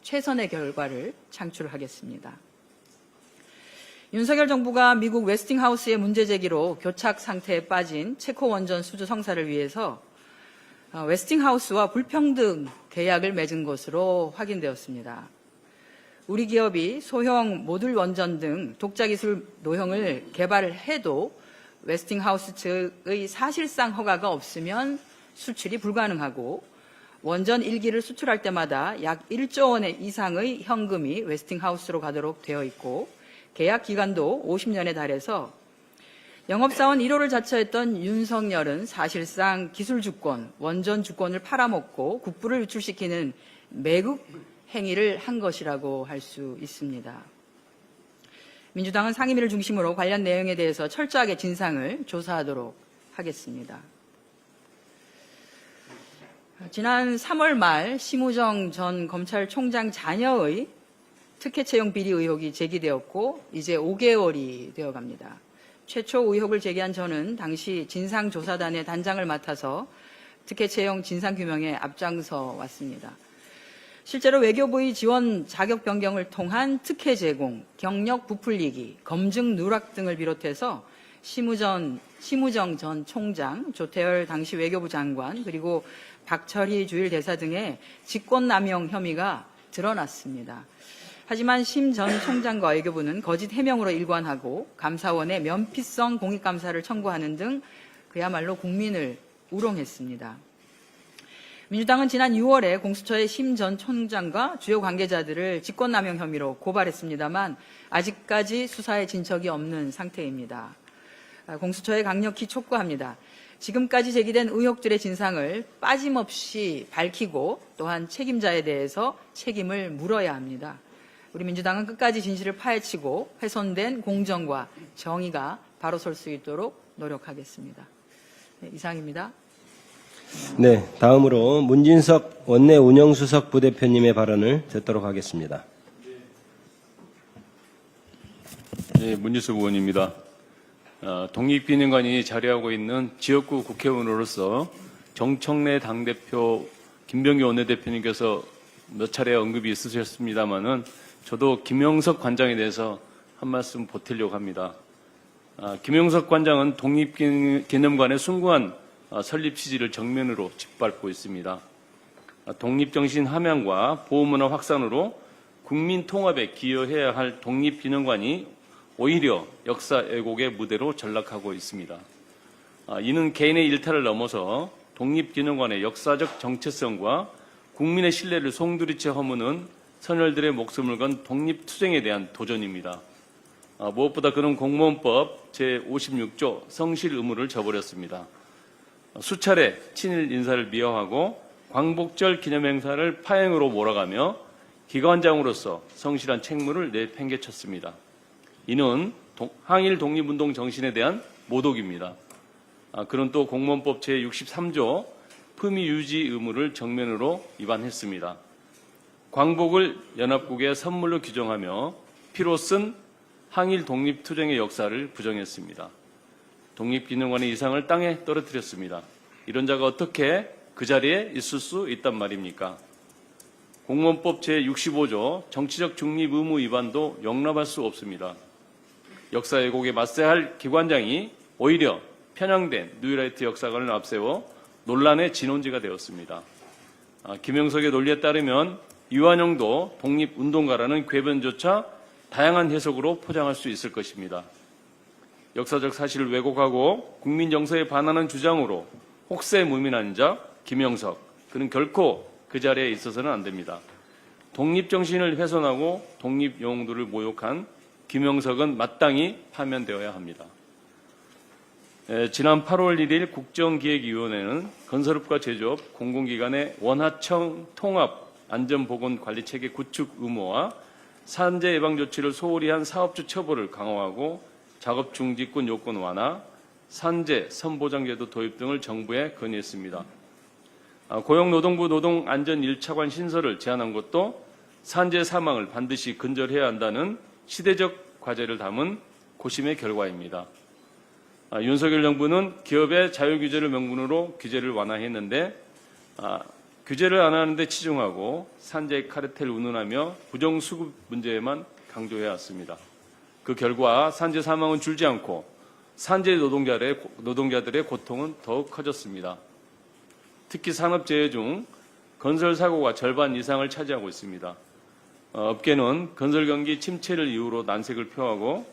최선의 결과를 창출하겠습니다. 윤석열 정부가 미국 웨스팅하우스의 문제 제기로 교착 상태에 빠진 체코 원전 수주 성사를 위해서 웨스팅하우스와 불평등 계약을 맺은 것으로 확인되었습니다. 우리 기업이 소형 모듈 원전 등 독자기술 노형을 개발을 해도 웨스팅하우스 측의 사실상 허가가 없으면 수출이 불가능하고 원전 1기를 수출할 때마다 약 1조 원 이상의 현금이 웨스팅하우스로 가도록 되어 있고 계약 기간도 50년에 달해서 영업사원 1호를 자처했던 윤석열은 사실상 기술 주권, 원전 주권을 팔아먹고 국부를 유출시키는 매국 행위를 한 것이라고 할 수 있습니다. 민주당은 상임위를 중심으로 관련 내용에 대해서 철저하게 진상을 조사하도록 하겠습니다. 지난 3월 말 심우정 전 검찰총장 자녀의 특혜 채용 비리 의혹이 제기되었고 이제 5개월이 되어갑니다. 최초 의혹을 제기한 저는 당시 진상조사단의 단장을 맡아서 특혜 채용 진상규명에 앞장서 왔습니다. 실제로 외교부의 지원 자격 변경을 통한 특혜 제공, 경력 부풀리기, 검증 누락 등을 비롯해서 심우정 전 총장, 조태열 당시 외교부 장관, 그리고 박철희 주일 대사 등의 직권남용 혐의가 드러났습니다. 하지만 심 전 총장과 외교부는 거짓 해명으로 일관하고 감사원에 면피성 공익감사를 청구하는 등 그야말로 국민을 우롱했습니다. 민주당은 지난 6월에 공수처에 심 전 총장과 주요 관계자들을 직권남용 혐의로 고발했습니다만 아직까지 수사에 진척이 없는 상태입니다. 공수처에 강력히 촉구합니다. 지금까지 제기된 의혹들의 진상을 빠짐없이 밝히고 또한 책임자에 대해서 책임을 물어야 합니다. 우리 민주당은 끝까지 진실을 파헤치고 훼손된 공정과 정의가 바로 설 수 있도록 노력하겠습니다. 네, 이상입니다. 네, 다음으로 문진석 원내 운영수석 부대표님의 발언을 듣도록 하겠습니다. 네, 문진석 의원입니다. 독립기념관이 자리하고 있는 지역구 국회의원으로서 정청래 당대표, 김병기 원내대표님께서 몇 차례 언급이 있으셨습니다마는 저도 김영석 관장에 대해서 한 말씀 보태려고 합니다. 김영석 관장은 독립기념관의 숭고한 설립 취지를 정면으로 짓밟고 있습니다. 독립정신 함양과 보호문화 확산으로 국민 통합에 기여해야 할 독립기념관이 오히려 역사 왜곡의 무대로 전락하고 있습니다. 이는 개인의 일탈을 넘어서 독립기념관의 역사적 정체성과 국민의 신뢰를 송두리째 허무는 선열들의 목숨을 건 독립투쟁에 대한 도전입니다. 무엇보다 그는 공무원법 제56조 성실 의무를 저버렸습니다. 수차례 친일 인사를 미화하고 광복절 기념행사를 파행으로 몰아가며 기관장으로서 성실한 책무를 내팽개쳤습니다. 이는 항일 독립운동 정신에 대한 모독입니다. 그는 또 공무원법 제63조 품위 유지 의무를 정면으로 위반했습니다. 광복을 연합국의 선물로 규정하며 피로 쓴 항일 독립투쟁의 역사를 부정했습니다. 독립기념관의 이상을 땅에 떨어뜨렸습니다. 이런 자가 어떻게 그 자리에 있을 수 있단 말입니까? 공무원법 제65조 정치적 중립 의무 위반도 용납할 수 없습니다. 역사 왜곡에 맞서야 할 기관장이 오히려 편향된 뉴라이트 역사관을 앞세워 논란의 진원지가 되었습니다. 김영석의 논리에 따르면 이완용도 독립운동가라는 궤변조차 다양한 해석으로 포장할 수 있을 것입니다. 역사적 사실을 왜곡하고 국민 정서에 반하는 주장으로 혹세무민한 자 김영석, 그는 결코 그 자리에 있어서는 안 됩니다. 독립정신을 훼손하고 독립영웅들을 모욕한 김영석은 마땅히 파면되어야 합니다. 지난 8월 1일 국정기획위원회는 건설업과 제조업, 공공기관의 원하청 통합 안전보건관리체계 구축 의무와 산재 예방 조치를 소홀히 한 사업주 처벌을 강화하고 작업 중지권 요건 완화, 산재 선보장제도 도입 등을 정부에 건의했습니다. 고용노동부 노동안전 1차관 신설을 제안한 것도 산재 사망을 반드시 근절해야 한다는 시대적 과제를 담은 고심의 결과입니다. 윤석열 정부는 기업의 자유규제를 명분으로 규제를 완화했는데 규제를 안 하는 데 치중하고 산재 카르텔 운운하며 부정수급 문제에만 강조해 왔습니다. 그 결과 산재 사망은 줄지 않고 산재 노동자들의 고통은 더욱 커졌습니다. 특히 산업재해 중 건설 사고가 절반 이상을 차지하고 있습니다. 업계는 건설 경기 침체를 이유로 난색을 표하고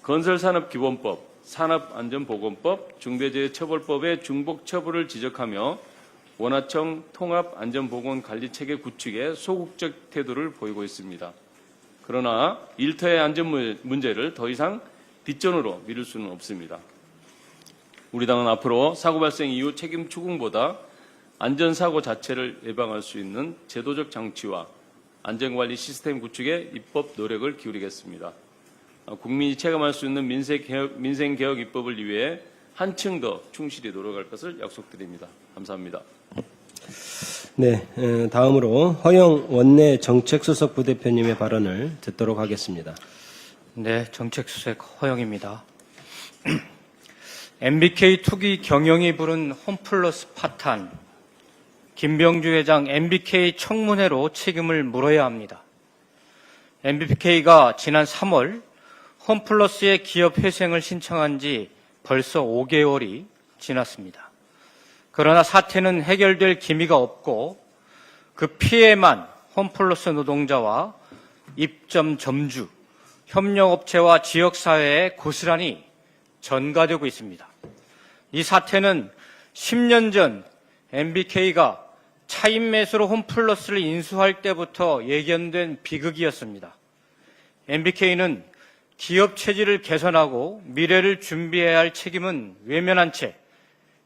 건설산업기본법, 산업안전보건법, 중대재해처벌법의 중복 처벌을 지적하며 원하청 통합안전보건관리체계 구축에 소극적 태도를 보이고 있습니다. 그러나 일터의 안전 문제를 더 이상 뒷전으로 미룰 수는 없습니다. 우리 당은 앞으로 사고 발생 이후 책임 추궁보다 안전사고 자체를 예방할 수 있는 제도적 장치와 안전관리 시스템 구축에 입법 노력을 기울이겠습니다. 국민이 체감할 수 있는 민생개혁 입법을 위해 한층 더 충실히 노력할 것을 약속드립니다. 감사합니다. 네, 다음으로 허영 원내 정책수석 부대표님의 발언을 듣도록 하겠습니다. 네, 정책수석 허영입니다. MBK 투기 경영이 부른 홈플러스 파탄, 김병주 회장 MBK 청문회로 책임을 물어야 합니다. MBK가 지난 3월 홈플러스의 기업 회생을 신청한 지 벌써 5개월이 지났습니다. 그러나 사태는 해결될 기미가 없고 그 피해만 홈플러스 노동자와 입점 점주, 협력업체와 지역사회에 고스란히 전가되고 있습니다. 이 사태는 10년 전 MBK가 차인 매수로 홈플러스를 인수할 때부터 예견된 비극이었습니다. MBK는 기업 체질을 개선하고 미래를 준비해야 할 책임은 외면한 채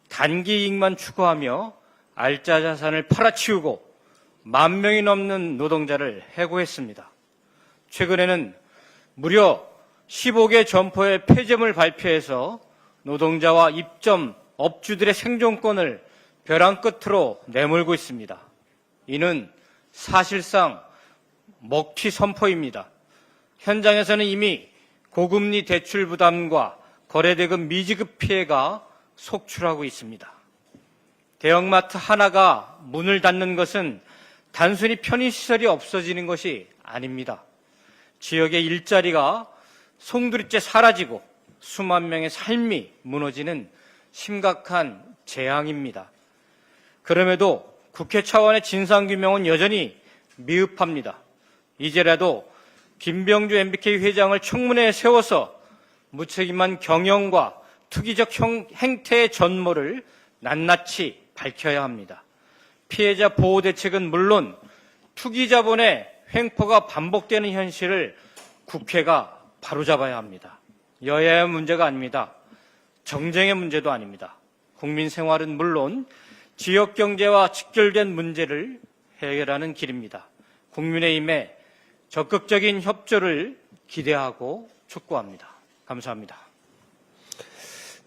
단기 이익만 추구하며 알짜 자산을 팔아치우고 10,000명이 넘는 노동자를 해고했습니다. 최근에는 무려 15개 점포의 폐점을 발표해서 노동자와 입점 업주들의 생존권을 벼랑 끝으로 내몰고 있습니다. 이는 사실상 먹튀 선포입니다. 현장에서는 이미 고금리 대출 부담과 거래대금 미지급 피해가 속출하고 있습니다. 대형마트 하나가 문을 닫는 것은 단순히 편의시설이 없어지는 것이 아닙니다. 지역의 일자리가 송두리째 사라지고 수만 명의 삶이 무너지는 심각한 재앙입니다. 그럼에도 국회 차원의 진상규명은 여전히 미흡합니다. 이제라도 김병주 MBK 회장을 청문회에 세워서 무책임한 경영과 투기적 행태의 전모를 낱낱이 밝혀야 합니다. 피해자 보호 대책은 물론 투기 자본의 횡포가 반복되는 현실을 국회가 바로잡아야 합니다. 여야의 문제가 아닙니다. 정쟁의 문제도 아닙니다. 국민 생활은 물론 지역 경제와 직결된 문제를 해결하는 길입니다. 국민의힘의 적극적인 협조를 기대하고 촉구합니다. 감사합니다.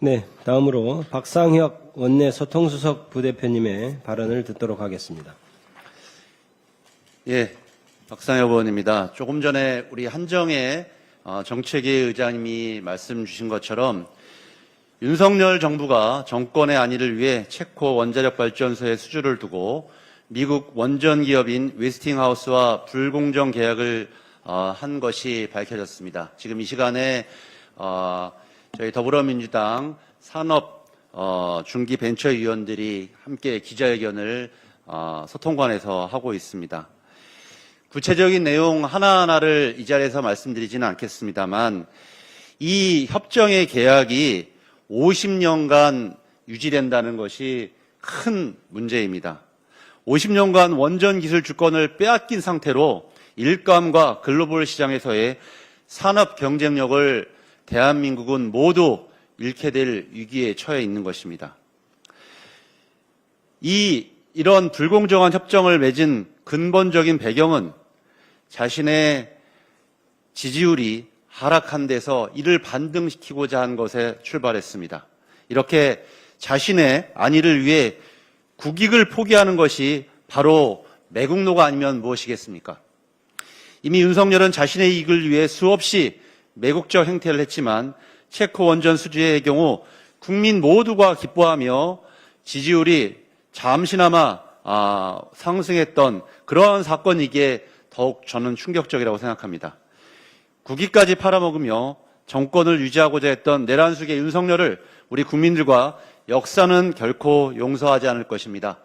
네, 다음으로 박상혁 원내 소통수석 부대표님의 발언을 듣도록 하겠습니다. 예, 박상혁 의원입니다. 조금 전에 우리 한정혜 정책위 의장님이 말씀 주신 것처럼 윤석열 정부가 정권의 안위를 위해 체코 원자력 발전소의 수주를 두고 미국 원전 기업인 웨스팅하우스와 불공정 계약을 한 것이 밝혀졌습니다. 지금 이 시간에 저희 더불어민주당 산업 중기벤처위원들이 함께 기자회견을 소통관에서 하고 있습니다. 구체적인 내용 하나하나를 이 자리에서 말씀드리지는 않겠습니다만 이 협정의 계약이 50년간 유지된다는 것이 큰 문제입니다. 50년간 원전 기술 주권을 빼앗긴 상태로 일감과 글로벌 시장에서의 산업 경쟁력을 대한민국은 모두 잃게 될 위기에 처해 있는 것입니다. 이런 불공정한 협정을 맺은 근본적인 배경은 자신의 지지율이 하락한 데서 이를 반등시키고자 한 것에 출발했습니다. 이렇게 자신의 안위를 위해 국익을 포기하는 것이 바로 매국노가 아니면 무엇이겠습니까? 이미 윤석열은 자신의 이익을 위해 수없이 매국적 행태를 했지만 체코 원전 수주의 경우 국민 모두가 기뻐하며 지지율이 잠시나마 상승했던 그런 사건이기에 더욱 저는 충격적이라고 생각합니다. 국위까지 팔아먹으며 정권을 유지하고자 했던 내란숙의 윤석열을 우리 국민들과 역사는 결코 용서하지 않을 것입니다.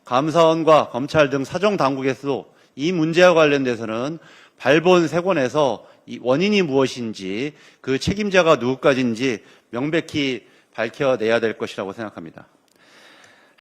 감사원과 검찰 등 사정당국에서도 이 문제와 관련돼서는 발본색원에서 이 원인이 무엇인지 그 책임자가 누구까지인지 명백히 밝혀내야 될 것이라고 생각합니다.